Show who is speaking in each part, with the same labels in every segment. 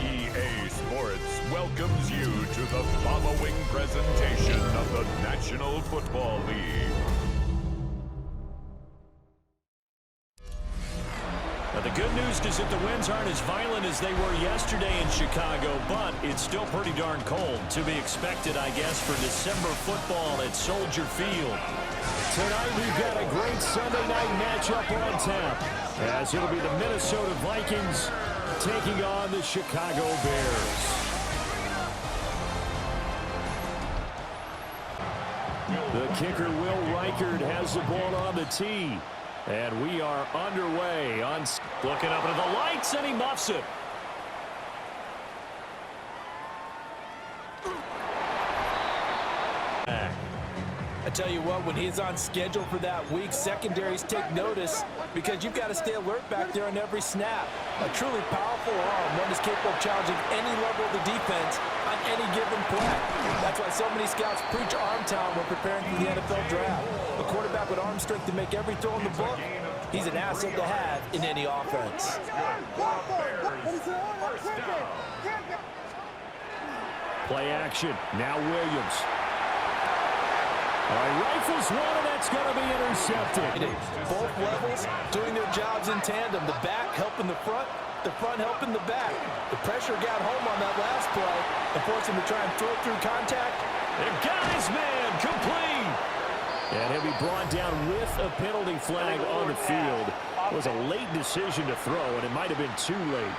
Speaker 1: EA Sports welcomes you to the following presentation of the National Football League.
Speaker 2: Now, the good news is that the winds aren't as violent as they were yesterday in Chicago, but it's still pretty darn cold. To be expected, I guess, for December football at Soldier Field. Tonight, we've got a great Sunday night matchup on tap, as it'll be the Minnesota Vikings taking on the Chicago Bears. The kicker, Will Reichard, has the ball on the tee. And we are underway on looking up into the lights, and he muffs it.
Speaker 3: I tell you what, when he's on schedule for that week, secondaries take notice because you've got to stay alert back there on every snap. A truly powerful arm, one is capable of challenging any level of the defense on any given play. That's why so many scouts preach arm talent when preparing for the NFL draft. A quarterback with arm strength to make every throw in the book, he's an asset to have in any offense.
Speaker 2: Play action. Now Williams. All right, rifles one, and that's going to be intercepted.
Speaker 3: Both levels doing their jobs in tandem. The back helping the front helping the back. The pressure got home on that last play and forced him to try and throw it through contact.
Speaker 2: And got his man complete. And he'll be brought down with a penalty flag on the field. It was a late decision to throw, and it might have been too late.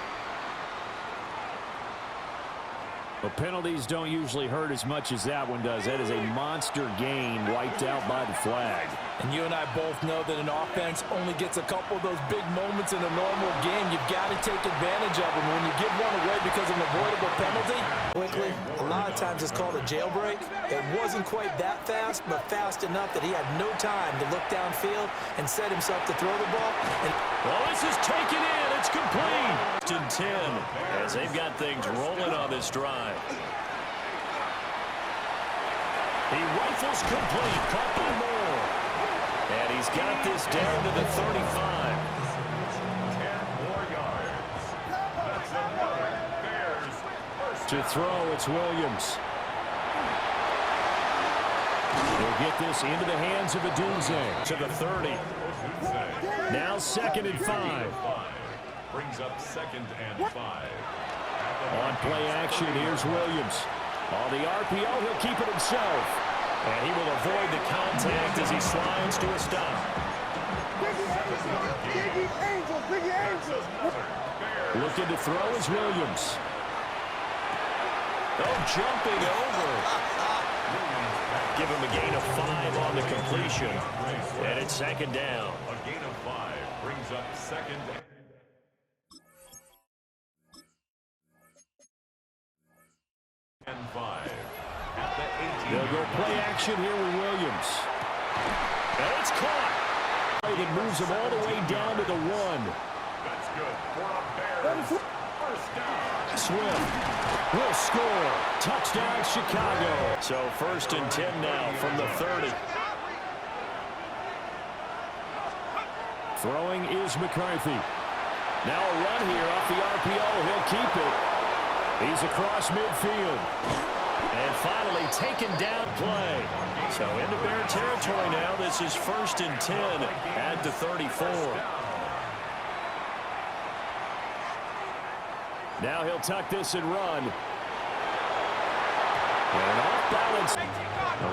Speaker 2: But penalties don't usually hurt as much as that one does. That is a monster gain wiped out by the flag.
Speaker 3: And you and I both know that an offense only gets a couple of those big moments in a normal game. You've got to take advantage of them. When you give one away because of an avoidable penalty, quickly, a lot of times it's called a jailbreak. It wasn't quite that fast, but fast enough that he had no time to look downfield and set himself to throw the ball.
Speaker 2: Well, this is taken in. It's complete. To 10 as they've got things rolling on this drive. He rifles complete. Caught by Moore. And he's got this down to the 35.
Speaker 1: 10 more yards. That's another Bears first.
Speaker 2: To throw, it's Williams. He'll get this into the hands of Adunze. To the 30. Now 2nd and 5.
Speaker 1: Brings up 2nd and 5.
Speaker 2: On play action, here's Williams. On the RPO, he'll keep it himself. And he will avoid the contact as he slides to a stop. Looking to throw is Williams. Oh, jumping over. Give him a gain of 5 on the completion. And it's 2nd down.
Speaker 1: A gain of 5 brings up 2nd and 5. At the 18.
Speaker 2: They'll go play action here with Williams. And it's caught. It moves him all the way down to the 1.
Speaker 1: That's good for a Bears. First down.
Speaker 2: Swift will score. Touchdown, Chicago. So 1st and 10 now from the 30. Throwing is McCarthy. Now a run here off the RPO. He'll keep it. He's across midfield. And finally taken down play. So into Bear territory now. This is 1st and 10 at the 34. Now he'll tuck this and run. And off balance.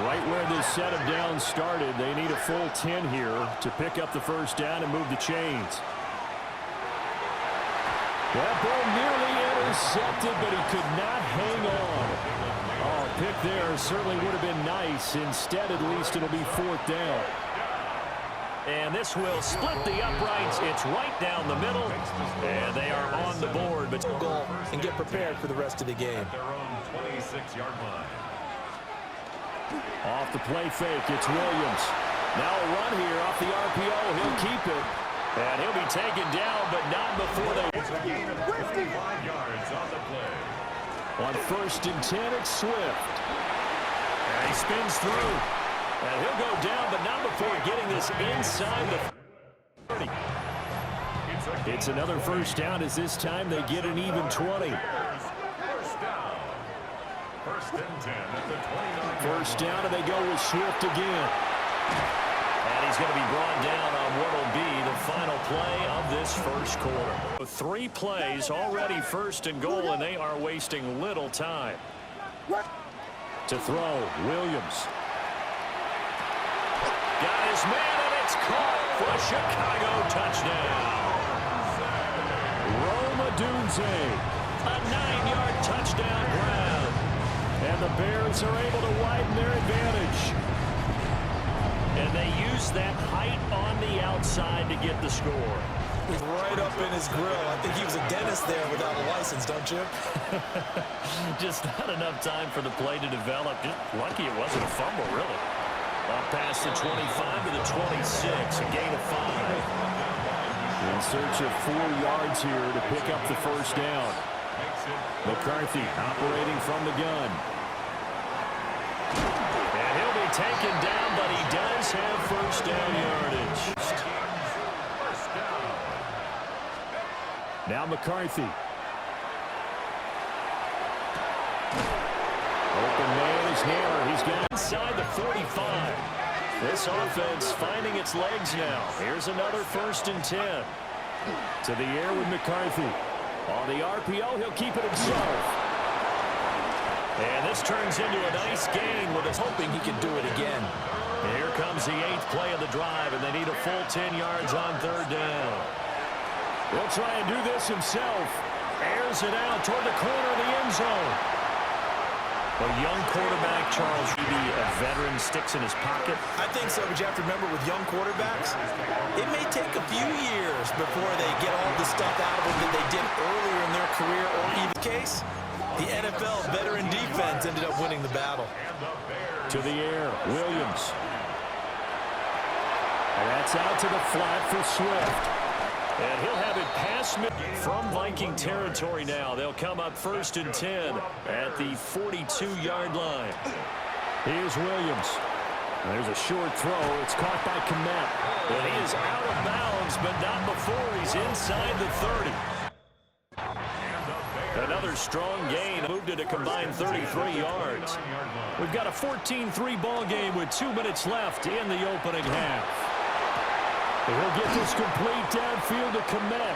Speaker 2: Right where this set of downs started, they need a full 10 here to pick up the 1st down and move the chains. That ball nearly intercepted, but he could not hang on. Oh, pick there certainly would have been nice. Instead, at least it'll be 4th down. And this will split the uprights. It's right down the middle. And they are on the board. But
Speaker 3: goal and get prepared for the rest of the game.
Speaker 1: Their own 26-yard line.
Speaker 2: Off the play fake, it's Williams. Now a run here off the RPO. He'll keep it. And he'll be taken down, but not before they...
Speaker 1: It's a gain of 25 yards on the play.
Speaker 2: On 1st and 10, it's Swift. And he spins through. And he'll go down, but not before getting this inside the... It's another first down as this time they get an even 20.
Speaker 1: First down. First and 10 at the 29.
Speaker 2: First down, and they go with Swift again. And he's going to be brought down on what will be the final play of this first quarter. 3 plays already first and goal, and they are wasting little time. To throw, Williams. Got his man, and it's caught for a Chicago touchdown. Rome Odunze, a 9-yard touchdown grab. And the Bears are able to widen their advantage. And they use that height on the outside to get the score.
Speaker 3: Right up in his grill. I think he was a dentist there without a license, don't you?
Speaker 2: Just not enough time for the play to develop. Just lucky it wasn't a fumble, really. Up past the 25 to the 26, a gain of 5. In search of 4 yards here to pick up the first down. McCarthy operating from the gun. And he'll be taken down, but he does have first down yardage. Now McCarthy. Open man is Naylor. He's got inside the 45. This offense finding its legs now. Here's another first and 10. To the air with McCarthy. On the RPO, he'll keep it himself. And this turns into a nice gain with us
Speaker 3: hoping he can do it again.
Speaker 2: And here comes the 8th play of the drive, and they need a full 10 yards on third down. He'll try and do this himself. Airs it out toward the corner of the end zone. A young quarterback, Charles, maybe a veteran, sticks in his pocket.
Speaker 3: I think so, but you have to remember with young quarterbacks, it may take a few years before they get all the stuff out of them that they did earlier in their career, or even case, the NFL veteran defense ended up winning the battle.
Speaker 2: To the air, Williams. And that's out to the flat for Swift. And he'll have it past mid from Viking territory now. They'll come up first and 10 at the 42-yard line. Here's Williams. There's a short throw. It's caught by Kmet. And he is out of bounds, but not before he's inside the 30. Another strong gain. Moved it a combined 33 yards. We've got a 14-3 ball game with 2 minutes left in the opening half. He'll get this complete downfield to Kmet.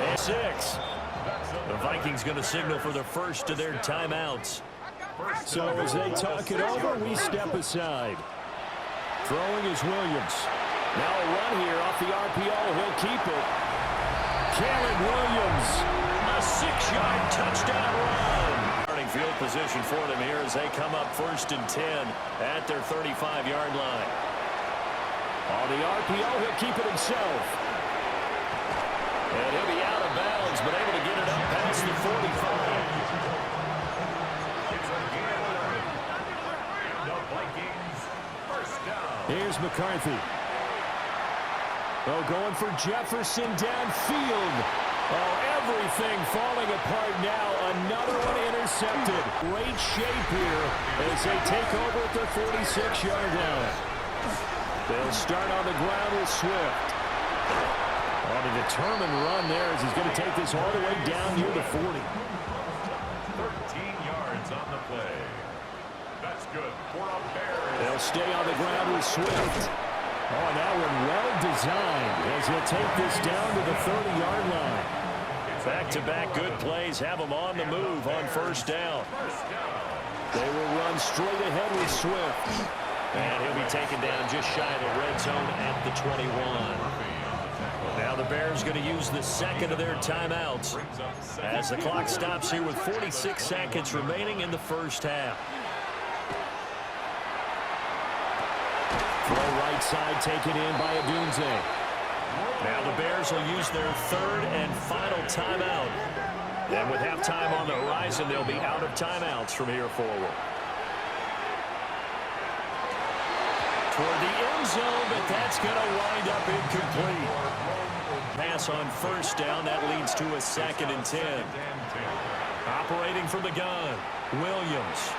Speaker 2: And 6. The Vikings going to signal for the first of their timeouts. So as they talk it over, we step aside. Throwing is Williams. Now a run here off the RPO. He'll keep it. Caleb Williams. A 6-yard touchdown run. Starting field position for them here as they come up first and 10 at their 35-yard line. On the RPO, he'll keep it himself. And he'll be out of bounds, but able to get it up past the 45. Here's McCarthy. Oh, going for Jefferson downfield. Oh, everything falling apart now. Another one intercepted. Great shape here as they take over at the 46-yard line. They'll start on the ground with Swift. On a determined run there as he's going to take this all the way down near the 40.
Speaker 1: 13 yards on the play. That's good for a Bears.
Speaker 2: They'll stay on the ground with Swift. Oh, that one well designed as he'll take this down to the 30-yard line. Back-to-back good plays have them on the move on first down. They will run straight ahead with Swift. And he'll be taken down just shy of the red zone at the 21. Now the Bears going to use the second of their timeouts as the clock stops here with 46 seconds remaining in the first half. Throw right side taken in by Odunze. Now the Bears will use their third and final timeout. And with halftime on the horizon, they'll be out of timeouts from here forward. Toward the end zone, but that's going to wind up incomplete. Pass on first down, that leads to a 2nd and 10. Operating from the gun, Williams.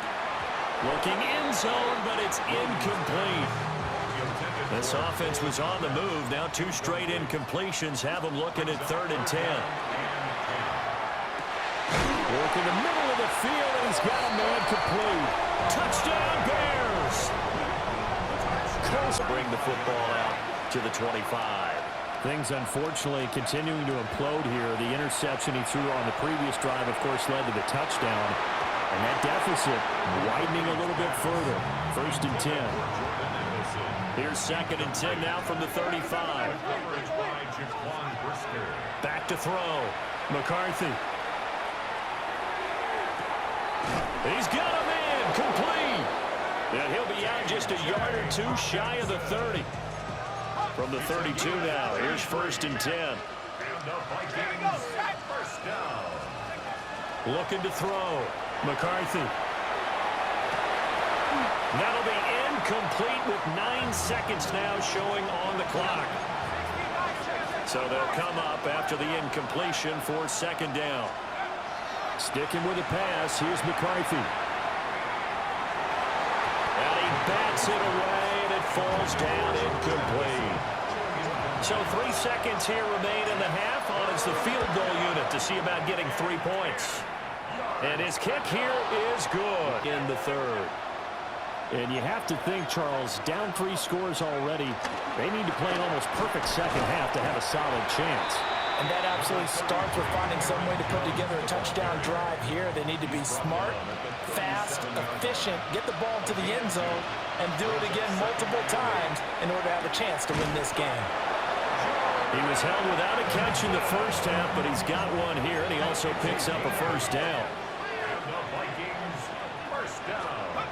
Speaker 2: Looking end zone, but it's incomplete. This offense was on the move. Now 2 straight incompletions have them looking at 3rd and 10. Work in the middle of the field, and he's got a man complete. Touchdown, Bears! Coles bring the football out to the 25. Things, unfortunately, continuing to implode here. The interception he threw on the previous drive, of course, led to the touchdown. And that deficit widening a little bit further. 1st and 10. Here's 2nd and 10 now from the 35. Back to throw. McCarthy. He's got a man complete. And he'll be out just a yard or 2 shy of the 30. From the 32 now, here's 1st and 10.
Speaker 1: And the Vikings first down.
Speaker 2: Looking to throw. McCarthy. That'll be incomplete with 9 seconds now showing on the clock. So they'll come up after the incompletion for 2nd down. Sticking with the pass, here's McCarthy. And he bats it away, and it falls down incomplete. So 3 seconds here remain in the half on it's the field goal unit to see about getting 3 points. And his kick here is good in the 3rd.
Speaker 4: And you have to think, Charles, down 3 scores already. They need to play an almost perfect second half to have a solid chance.
Speaker 3: And that absolutely starts with finding some way to put together a touchdown drive here. They need to be smart, fast, efficient, get the ball to the end zone, and do it again multiple times in order to have a chance to win this game.
Speaker 2: He was held without a catch in the 1st half, but he's got one here, and he also picks up a 1st down.
Speaker 1: And the Vikings first down.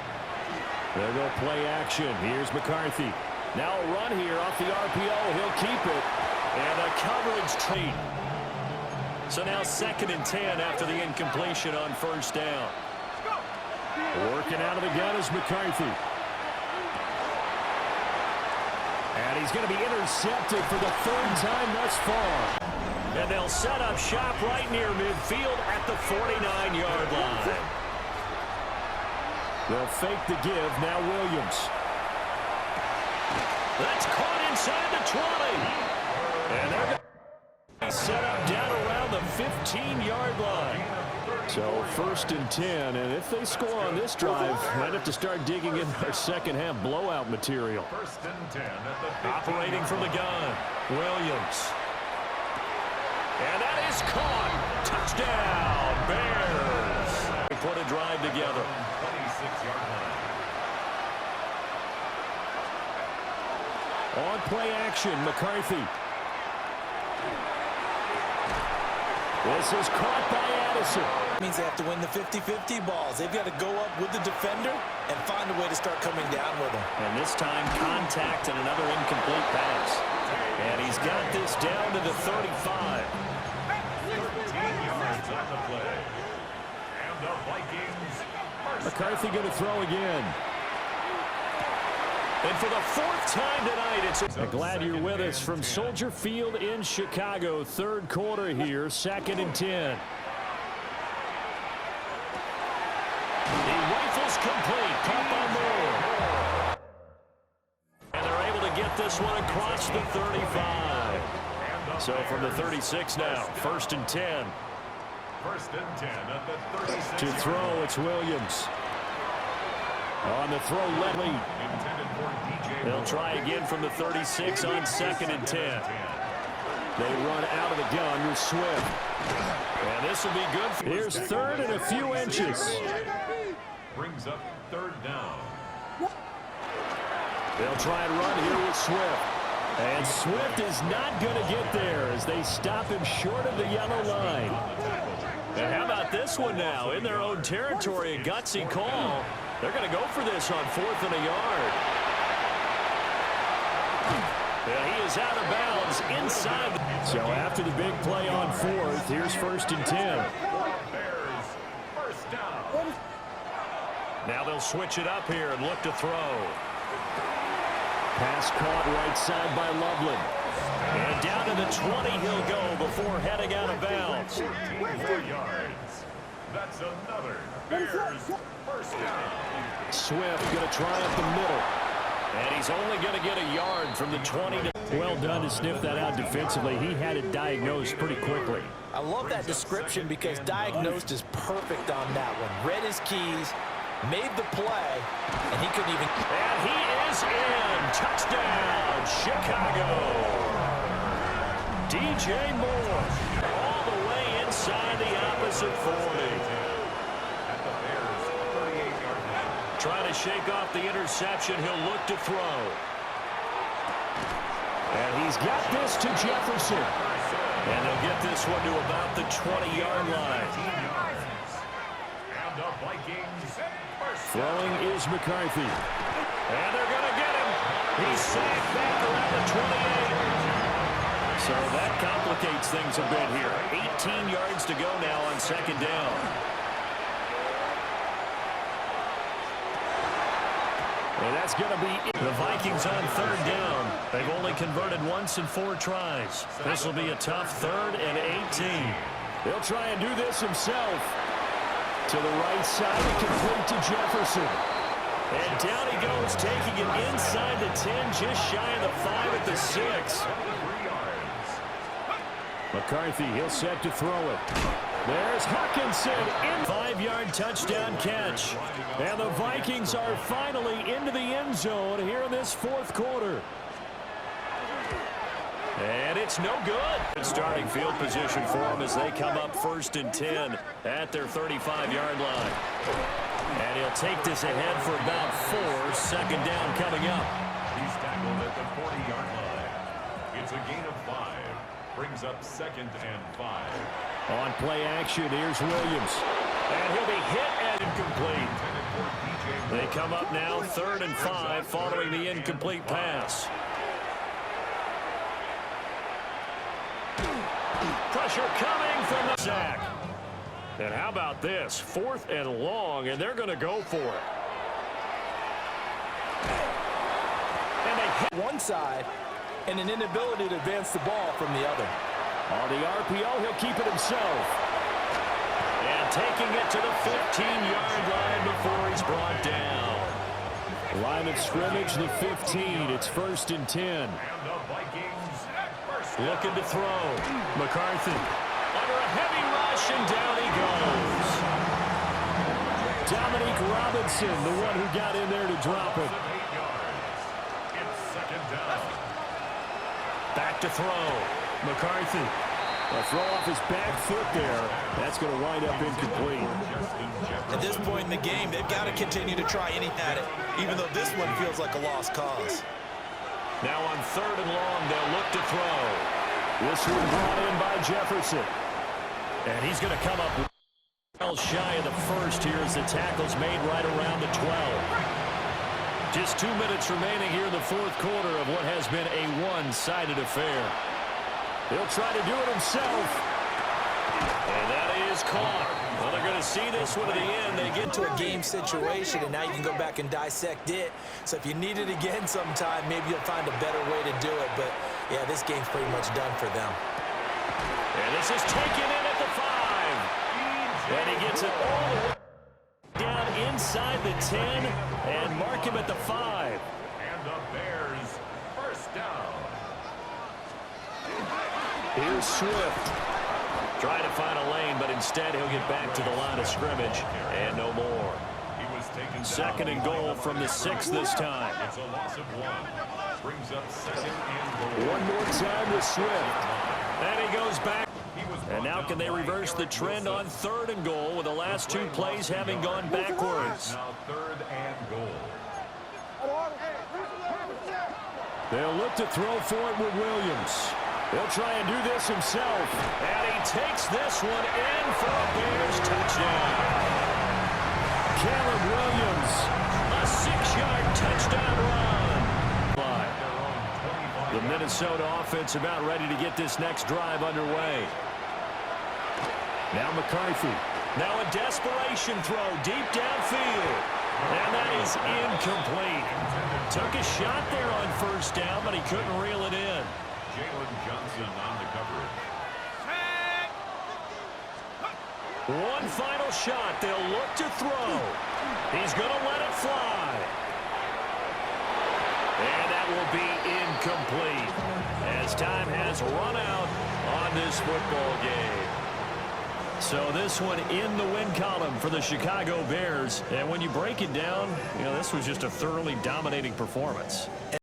Speaker 2: They'll go play action. Here's McCarthy. Now a run here off the RPO. He'll keep it. And a coverage treat. So now 2nd and 10 after the incompletion on 1st down. Working out of the gun is McCarthy. And he's going to be intercepted for the 3rd time thus far. And they'll set up shop right near midfield at the 49-yard line. They'll fake the give. Now Williams. That's caught inside the 20. And they're going to set up down around the 15-yard line. So 1st and 10, and if they score on this drive, might have to start digging in their second half blowout material.
Speaker 1: 1st and 10 at the 15.
Speaker 2: Operating from the gun, Williams. And that is caught. Touchdown, Bears. They put a drive together.
Speaker 1: 26-yard line.
Speaker 2: On play action, McCarthy. This is caught by Addison.
Speaker 3: Means they have to win the 50-50 balls. They've got to go up with the defender and find a way to start coming down with him.
Speaker 2: And this time, contact and another incomplete pass. And he's got this down to the 35.
Speaker 1: 13 yards on the play. And the Vikings first
Speaker 2: McCarthy going to throw again. And for the 4th time tonight, it's... Glad you're with us from Soldier Field in Chicago. 3rd quarter here, 2nd and 10. He rifles complete, caught by Moore. And they're able to get this one across the 35. So from the 36 now, 1st and 10.
Speaker 1: 1st and 10 at the 36.
Speaker 2: To throw, it's Williams. On the throw, Ledley. They'll try again from the 36 on 2nd and 10. They run out of the gun with Swift. And this will be good. Here's 3rd and a few inches.
Speaker 1: Brings up 3rd down.
Speaker 2: They'll try and run here with Swift. And Swift is not going to get there as they stop him short of the yellow line. And how about this one now? In their own territory, a gutsy call. They're going to go for this on 4th and a yard. Yeah, he is out of bounds inside. So after the big play on 4th, here's 1st and 10.
Speaker 1: Bears first down.
Speaker 2: Now they'll switch it up here and look to throw. Pass caught right side by Loveland. And down to the 20 he'll go before heading out of bounds.
Speaker 1: 4 yards. That's another Bears first down.
Speaker 2: Swift going to try up the middle. And he's only going to get a yard from the 20.
Speaker 4: Well done to sniff that out defensively. He had it diagnosed pretty quickly.
Speaker 3: I love that description because diagnosed is perfect on that one. Read his keys, made the play, and he couldn't even...
Speaker 2: And he is in. Touchdown, Chicago. DJ Moore all the way inside the opposite 40. Trying to shake off the interception. He'll look to throw.
Speaker 4: And he's got this to Jefferson.
Speaker 2: And they'll get this one to about the 20-yard line.
Speaker 1: And the Vikings
Speaker 4: Throwing is McCarthy.
Speaker 2: And they're going to get him. He's sacked back around the 28. So that complicates things a bit here. 18 yards to go now on second down.
Speaker 4: And that's going to be
Speaker 2: the Vikings on third down. They've only converted once in 4 tries. This will be a tough 3rd and 18.
Speaker 4: He'll try and do this himself. To the right side, complete to Jefferson.
Speaker 2: And down he goes, taking it inside the 10, just shy of the 5 at the 6.
Speaker 4: McCarthy, he'll set to throw it. There's Hawkinson in
Speaker 2: 5-yard touchdown catch.
Speaker 4: And the Vikings are finally into the end zone here in this 4th quarter.
Speaker 2: And it's no good. Starting field position for them as they come up 1st and 10 at their 35-yard line. And he'll take this ahead for about 4. Second down coming up.
Speaker 1: He's tackled at the 40-yard line. It's a gain of 5. Brings up 2nd and 5.
Speaker 4: On play action, here's Williams.
Speaker 2: And he'll be hit and incomplete. They come up now 3rd and 5 following the incomplete pass. Pressure coming from the sack. And how about this? 4th and long, and they're going to go for it.
Speaker 3: And they hit one side and an inability to advance the ball from the other.
Speaker 4: On the RPO, he'll keep it himself.
Speaker 2: And taking it to the 15-yard line before he's brought down.
Speaker 4: Line of scrimmage, the 15. It's 1st and 10.
Speaker 1: And the Vikings
Speaker 2: looking to throw. McCarthy under a heavy rush, and down he goes.
Speaker 4: Dominique Robinson, the one who got in there to drop it.
Speaker 1: It's 2nd down.
Speaker 2: Back to throw. McCarthy.
Speaker 4: A throw off his back foot there. That's going to wind up incomplete.
Speaker 3: At this point in the game, they've got to continue to try anything at it, even though this one feels like a lost cause.
Speaker 2: Now on 3rd and long, they'll look to throw.
Speaker 4: This one brought in by Jefferson.
Speaker 2: And he's going to come up well shy of the 1st here as the tackle's made right around the 12. Just 2 minutes remaining here in the 4th quarter of what has been a one-sided affair.
Speaker 4: He'll try to do it himself.
Speaker 2: And that is caught. Well, they're going to see this one to the end. They get
Speaker 3: to a game situation, and now you can go back and dissect it. So if you need it again sometime, maybe you'll find a better way to do it. But, yeah, this game's pretty much done for them.
Speaker 2: And this is taken in at the 5. And he gets it all the way down inside the 10 and mark him at the 5.
Speaker 1: And the Bears first down.
Speaker 4: Here's Swift.
Speaker 2: Trying to find a lane, but instead he'll get back to the line of scrimmage. And no more.
Speaker 1: He was taken
Speaker 2: 2nd and goal from the 6 this time.
Speaker 1: It's a loss of 1. Brings up 2nd and goal.
Speaker 4: One more time with Swift.
Speaker 2: And he goes back. And now can they reverse the trend on 3rd and goal with the last 2 plays having gone backwards?
Speaker 1: Now 3rd and goal.
Speaker 4: They'll look to throw for it with Williams. He'll try and do this himself.
Speaker 2: And he takes this one in for a Bears touchdown.
Speaker 4: Caleb Williams.
Speaker 2: A 6-yard touchdown run. The Minnesota offense about ready to get this next drive underway.
Speaker 4: Now McCarthy.
Speaker 2: Now a desperation throw deep downfield. And that is incomplete. Took a shot there on 1st down, but he couldn't reel it in.
Speaker 1: Jalen Johnson on the coverage.
Speaker 2: One final shot. They'll look to throw. He's going to let it fly. And that will be incomplete as time has run out on this football game. So this one in the win column for the Chicago Bears. And when you break it down, this was just a thoroughly dominating performance.